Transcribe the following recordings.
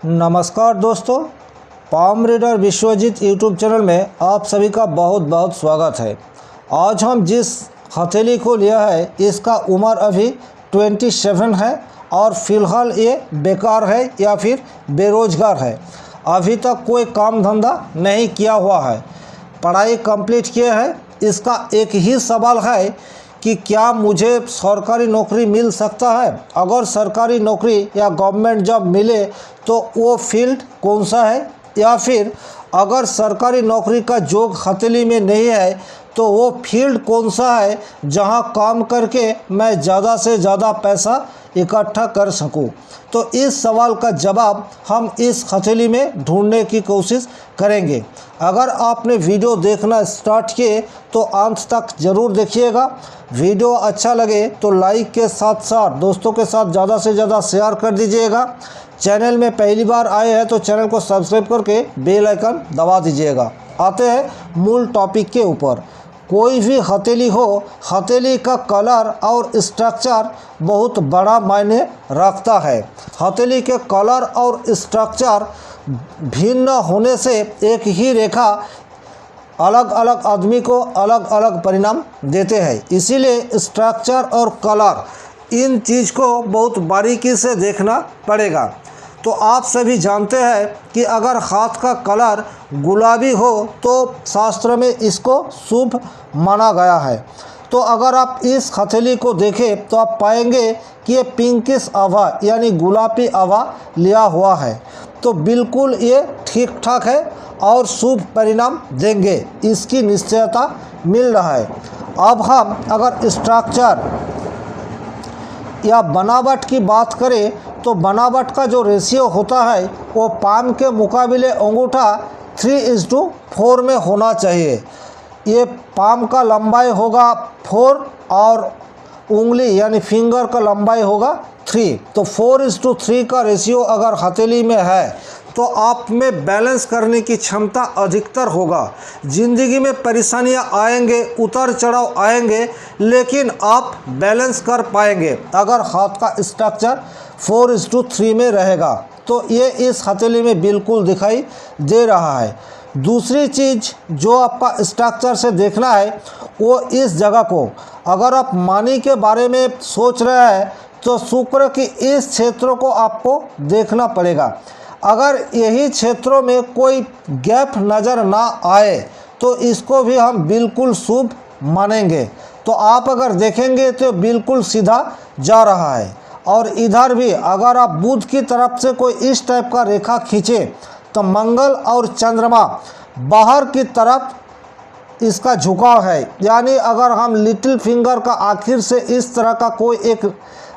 नमस्कार दोस्तों, palm reader Vishwajeet YouTube channel में आप सभी का बहुत बहुत स्वागत है। आज हम जिस हथेली को लिया है इसका उम्र अभी 27 है और फ़िलहाल ये बेकार है या फिर बेरोज़गार है। अभी तक कोई काम धंधा नहीं किया हुआ है, पढ़ाई कंप्लीट किए है। इसका एक ही सवाल है कि क्या मुझे सरकारी नौकरी मिल सकता है। अगर सरकारी नौकरी या गवर्नमेंट जॉब मिले तो वो फील्ड कौन सा है, या फिर अगर सरकारी नौकरी का जोग हथेली में नहीं है तो वो फील्ड कौन सा है जहां काम करके मैं ज़्यादा से ज़्यादा पैसा इकट्ठा कर सकूं। तो इस सवाल का जवाब हम इस हथेली में ढूंढने की कोशिश करेंगे। अगर आपने वीडियो देखना स्टार्ट किए तो अंत तक ज़रूर देखिएगा। वीडियो अच्छा लगे तो लाइक के साथ साथ दोस्तों के साथ ज़्यादा से ज़्यादा शेयर कर दीजिएगा। चैनल में पहली बार आए हैं तो चैनल को सब्सक्राइब करके बेल आइकन दबा दीजिएगा। आते हैं मूल टॉपिक के ऊपर। कोई भी हथेली हो, हथेली का कलर और स्ट्रक्चर बहुत बड़ा मायने रखता है। हथेली के कलर और स्ट्रक्चर भिन्न होने से एक ही रेखा अलग अलग आदमी को अलग अलग परिणाम देते हैं। इसीलिए स्ट्रक्चर और कलर इन चीज़ को बहुत बारीकी से देखना पड़ेगा। तो आप सभी जानते हैं कि अगर हाथ का कलर गुलाबी हो तो शास्त्र में इसको शुभ माना गया है। तो अगर आप इस हथेली को देखें तो आप पाएंगे कि ये पिंकिश आभा यानी गुलाबी आभा लिया हुआ है। तो बिल्कुल ये ठीक ठाक है और शुभ परिणाम देंगे, इसकी निश्चयता मिल रहा है। अब हम अगर स्ट्रक्चर या बनावट की बात करें तो बनावट का जो रेशियो होता है वो पाम के मुकाबले अंगूठा 3:4 में होना चाहिए। ये पाम का लंबाई होगा 4 और उंगली यानी फिंगर का लंबाई होगा 3। तो 4:3 का रेशियो अगर हथेली में है तो आप में बैलेंस करने की क्षमता अधिकतर होगा। ज़िंदगी में परेशानियां आएंगे, उतार चढ़ाव आएंगे, लेकिन आप बैलेंस कर पाएंगे अगर हाथ का स्ट्रक्चर 4:3 में रहेगा। तो ये इस हथेली में बिल्कुल दिखाई दे रहा है। दूसरी चीज़ जो आपका स्ट्रक्चर से देखना है वो इस जगह को, अगर आप मनी के बारे में सोच रहे हैं तो शुक्र की इस क्षेत्र को आपको देखना पड़ेगा। अगर यही क्षेत्रों में कोई गैप नज़र ना आए तो इसको भी हम बिल्कुल शुभ मानेंगे। तो आप अगर देखेंगे तो बिल्कुल सीधा जा रहा है। और इधर भी अगर आप बुध की तरफ से कोई इस टाइप का रेखा खींचे तो मंगल और चंद्रमा बाहर की तरफ इसका झुकाव है। यानी अगर हम लिटिल फिंगर का आखिर से इस तरह का कोई एक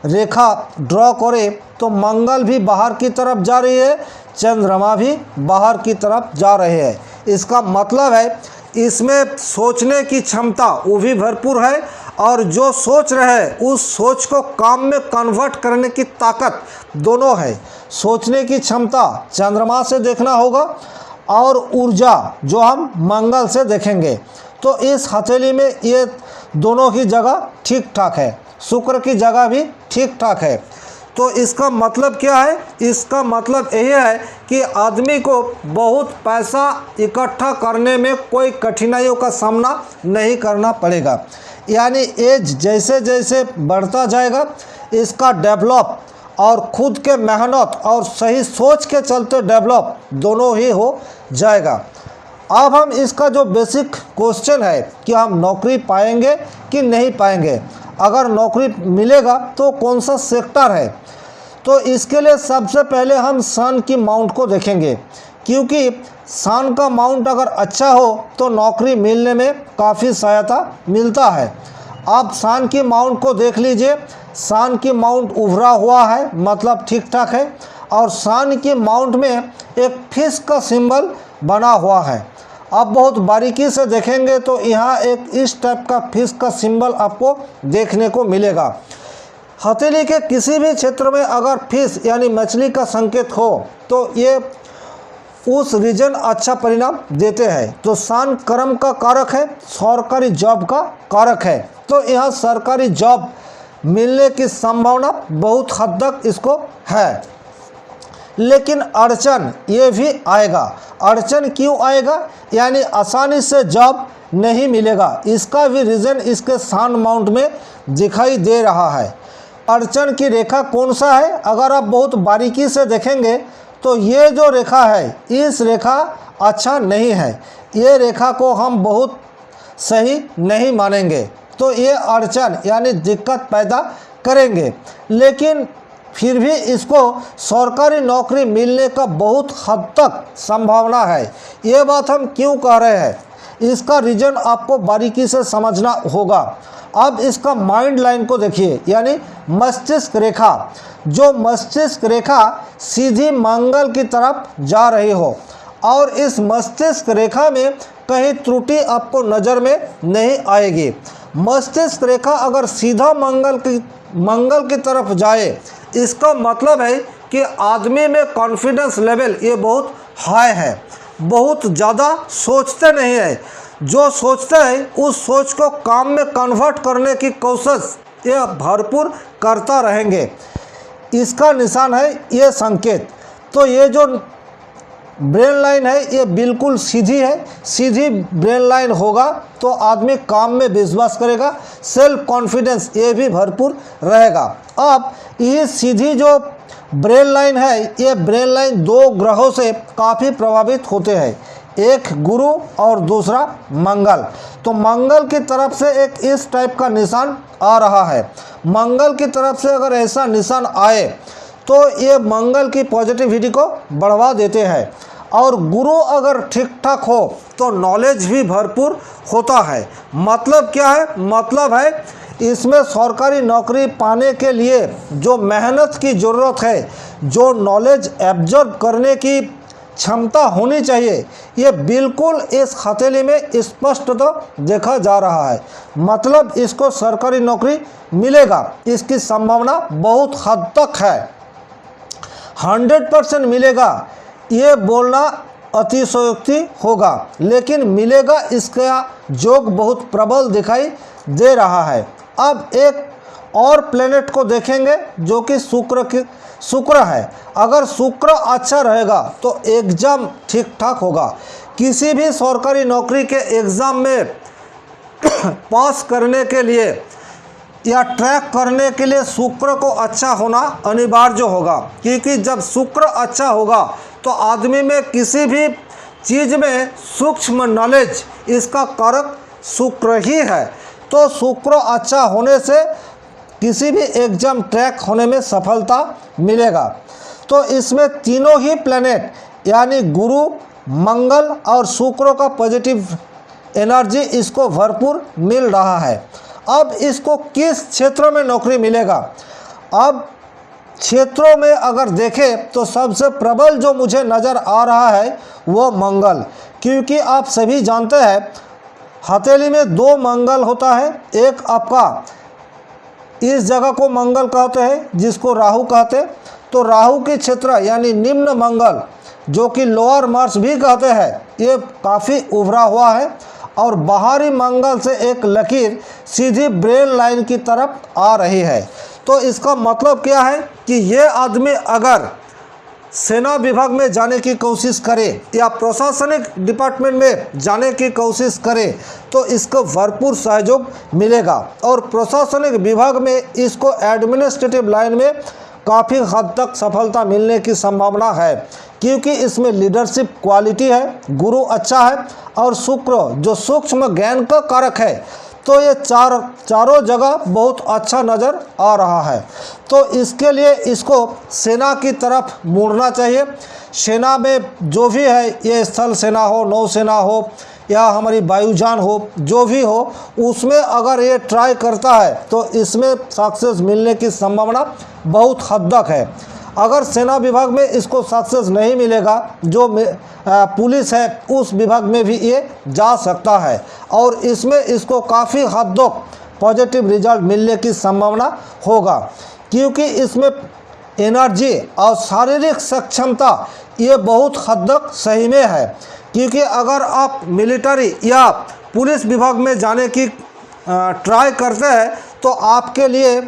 रेखा ड्रॉ करें तो मंगल भी बाहर की तरफ जा रही है, चंद्रमा भी बाहर की तरफ जा रहे हैं। इसका मतलब है इसमें सोचने की क्षमता वो भी भरपूर है और जो सोच रहे हैं उस सोच को काम में कन्वर्ट करने की ताकत दोनों है। सोचने की क्षमता चंद्रमा से देखना होगा और ऊर्जा जो हम मंगल से देखेंगे। तो इस हथेली में ये दोनों की जगह ठीक ठाक है, शुक्र की जगह भी ठीक ठाक है। तो इसका मतलब क्या है? इसका मतलब यही है कि आदमी को बहुत पैसा इकट्ठा करने में कोई कठिनाइयों का सामना नहीं करना पड़ेगा। यानी एज जैसे जैसे बढ़ता जाएगा इसका डेवलप और खुद के मेहनत और सही सोच के चलते डेवलप दोनों ही हो जाएगा। अब हम इसका जो बेसिक क्वेश्चन है कि हम नौकरी पाएंगे कि नहीं पाएंगे, अगर नौकरी मिलेगा तो कौन सा सेक्टर है। तो इसके लिए सबसे पहले हम सन की माउंट को देखेंगे, क्योंकि सन का माउंट अगर अच्छा हो तो नौकरी मिलने में काफ़ी सहायता मिलता है। आप सन की माउंट को देख लीजिए। सन की माउंट उभरा हुआ है, मतलब ठीक ठाक है। और सन की माउंट में एक फिश का सिंबल बना हुआ है। आप बहुत बारीकी से देखेंगे तो यहाँ एक इस टाइप का फिश का सिंबल आपको देखने को मिलेगा। हथेली के किसी भी क्षेत्र में अगर फिश यानी मछली का संकेत हो तो ये उस रीजन अच्छा परिणाम देते हैं। तो सन कर्म का कारक है, सरकारी जॉब का कारक है। तो यहाँ सरकारी जॉब मिलने की संभावना बहुत हद तक इसको है। लेकिन अड़चन ये भी आएगा। अड़चन क्यों आएगा? यानी आसानी से जॉब नहीं मिलेगा। इसका भी रीज़न इसके सन माउंट में दिखाई दे रहा है। अड़चन की रेखा कौन सा है? अगर आप बहुत बारीकी से देखेंगे तो ये जो रेखा है, इस रेखा अच्छा नहीं है। ये रेखा को हम बहुत सही नहीं मानेंगे, तो ये अड़चन यानी दिक्कत पैदा करेंगे। लेकिन फिर भी इसको सरकारी नौकरी मिलने का बहुत हद तक संभावना है। ये बात हम क्यों कह रहे हैं, इसका रीज़न आपको बारीकी से समझना होगा। अब इसका माइंड लाइन को देखिए, यानी मस्तिष्क रेखा। जो मस्तिष्क रेखा सीधी मंगल की तरफ जा रही हो, और इस मस्तिष्क रेखा में कहीं त्रुटि आपको नज़र में नहीं आएगी। मस्तिष्क रेखा अगर सीधा मंगल की तरफ जाए, इसका मतलब है कि आदमी में कॉन्फिडेंस लेवल ये बहुत हाई है, बहुत ज़्यादा सोचते नहीं है। जो सोचते हैं उस सोच को काम में कन्वर्ट करने की कोशिश ये भरपूर करता रहेंगे। इसका निशान है ये संकेत। तो ये जो ब्रेन लाइन है ये बिल्कुल सीधी है। सीधी ब्रेन लाइन होगा तो आदमी काम में विश्वास करेगा, सेल्फ कॉन्फिडेंस ये भी भरपूर रहेगा। अब ये सीधी जो ब्रेन लाइन है, ये ब्रेन लाइन दो ग्रहों से काफ़ी प्रभावित होते हैं, एक गुरु और दूसरा मंगल। तो मंगल की तरफ से एक इस टाइप का निशान आ रहा है। मंगल की तरफ से अगर ऐसा निशान आए तो ये मंगल की पॉजिटिविटी को बढ़वा देते हैं। और गुरु अगर ठीक ठाक हो तो नॉलेज भी भरपूर होता है। मतलब क्या है? मतलब है इसमें सरकारी नौकरी पाने के लिए जो मेहनत की ज़रूरत है, जो नॉलेज एब्जॉर्ब करने की क्षमता होनी चाहिए, ये बिल्कुल इस हथेली में स्पष्ट तो देखा जा रहा है। मतलब इसको सरकारी नौकरी मिलेगा, इसकी संभावना बहुत हद तक है। 100% मिलेगा ये बोलना अतिशयोक्ति होगा, लेकिन मिलेगा इसका योग बहुत प्रबल दिखाई दे रहा है। अब एक और प्लेनेट को देखेंगे जो कि शुक्र है। अगर शुक्र अच्छा रहेगा तो एग्ज़ाम ठीक ठाक होगा। किसी भी सरकारी नौकरी के एग्ज़ाम में पास करने के लिए या ट्रैक करने के लिए शुक्र को अच्छा होना अनिवार्य होगा, क्योंकि जब शुक्र अच्छा होगा तो आदमी में किसी भी चीज़ में सूक्ष्म नॉलेज, इसका कारक शुक्र ही है। तो शुक्र अच्छा होने से किसी भी एग्जाम ट्रैक होने में सफलता मिलेगा। तो इसमें तीनों ही प्लैनेट यानी गुरु, मंगल और शुक्र का पॉजिटिव एनर्जी इसको भरपूर मिल रहा है। अब इसको किस क्षेत्र में नौकरी मिलेगा? अब क्षेत्रों में अगर देखें तो सबसे प्रबल जो मुझे नज़र आ रहा है वो मंगल, क्योंकि आप सभी जानते हैं हथेली में दो मंगल होता है। एक आपका इस जगह को मंगल कहते हैं जिसको राहु कहते हैं। तो राहु के क्षेत्र यानी निम्न मंगल जो कि लोअर मार्स भी कहते हैं, ये काफ़ी उभरा हुआ है और बाहरी मंगल से एक लकीर सीधी ब्रेन लाइन की तरफ आ रही है। तो इसका मतलब क्या है कि ये आदमी अगर सेना विभाग में जाने की कोशिश करे या प्रशासनिक डिपार्टमेंट में जाने की कोशिश करे तो इसको भरपूर सहयोग मिलेगा। और प्रशासनिक विभाग में इसको एडमिनिस्ट्रेटिव लाइन में काफ़ी हद तक सफलता मिलने की संभावना है, क्योंकि इसमें लीडरशिप क्वालिटी है, गुरु अच्छा है और शुक्र जो सूक्ष्म ज्ञान का कारक है। तो ये चारों जगह बहुत अच्छा नज़र आ रहा है। तो इसके लिए इसको सेना की तरफ मुड़ना चाहिए। सेना में जो भी है, ये स्थल सेना हो, नौसेना हो या हमारी वायुयान हो, जो भी हो, उसमें अगर ये ट्राई करता है तो इसमें सक्सेस मिलने की संभावना बहुत हद तक है। अगर सेना विभाग में इसको सक्सेस नहीं मिलेगा, जो पुलिस है उस विभाग में भी ये जा सकता है और इसमें इसको काफ़ी हद तक पॉजिटिव रिजल्ट मिलने की संभावना होगा, क्योंकि इसमें एनर्जी और शारीरिक सक्षमता ये बहुत हद तक सही में है। क्योंकि अगर आप मिलिट्री या पुलिस विभाग में जाने की ट्राई करते हैं तो आपके लिए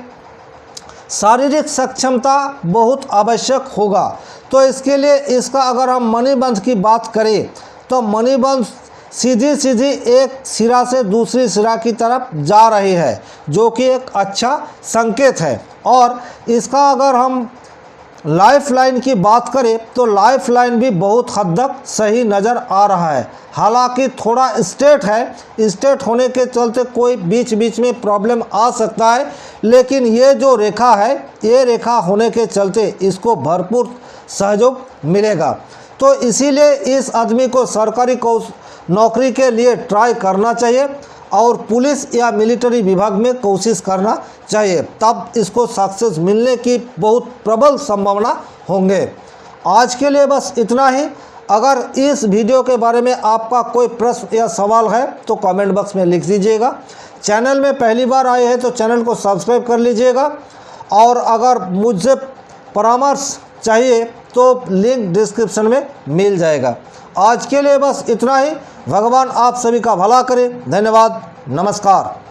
शारीरिक सक्षमता बहुत आवश्यक होगा। तो इसके लिए इसका अगर हम मणिबंध की बात करें तो मणिबंध सीधी सीधी एक सिरा से दूसरी सिरा की तरफ जा रही है, जो कि एक अच्छा संकेत है। और इसका अगर हम लाइफ लाइन की बात करें तो लाइफ लाइन भी बहुत हद तक सही नज़र आ रहा है। हालांकि थोड़ा स्ट्रेट है, स्ट्रेट होने के चलते कोई बीच बीच में प्रॉब्लम आ सकता है, लेकिन ये जो रेखा है, ये रेखा होने के चलते इसको भरपूर सहयोग मिलेगा। तो इसीलिए इस आदमी को सरकारी नौकरी के लिए ट्राई करना चाहिए और पुलिस या मिलिट्री विभाग में कोशिश करना चाहिए, तब इसको सक्सेस मिलने की बहुत प्रबल संभावना होंगे। आज के लिए बस इतना ही। अगर इस वीडियो के बारे में आपका कोई प्रश्न या सवाल है तो कमेंट बॉक्स में लिख दीजिएगा। चैनल में पहली बार आए हैं तो चैनल को सब्सक्राइब कर लीजिएगा, और अगर मुझसे परामर्श चाहिए तो लिंक डिस्क्रिप्शन में मिल जाएगा। आज के लिए बस इतना ही। भगवान आप सभी का भला करे। धन्यवाद। नमस्कार।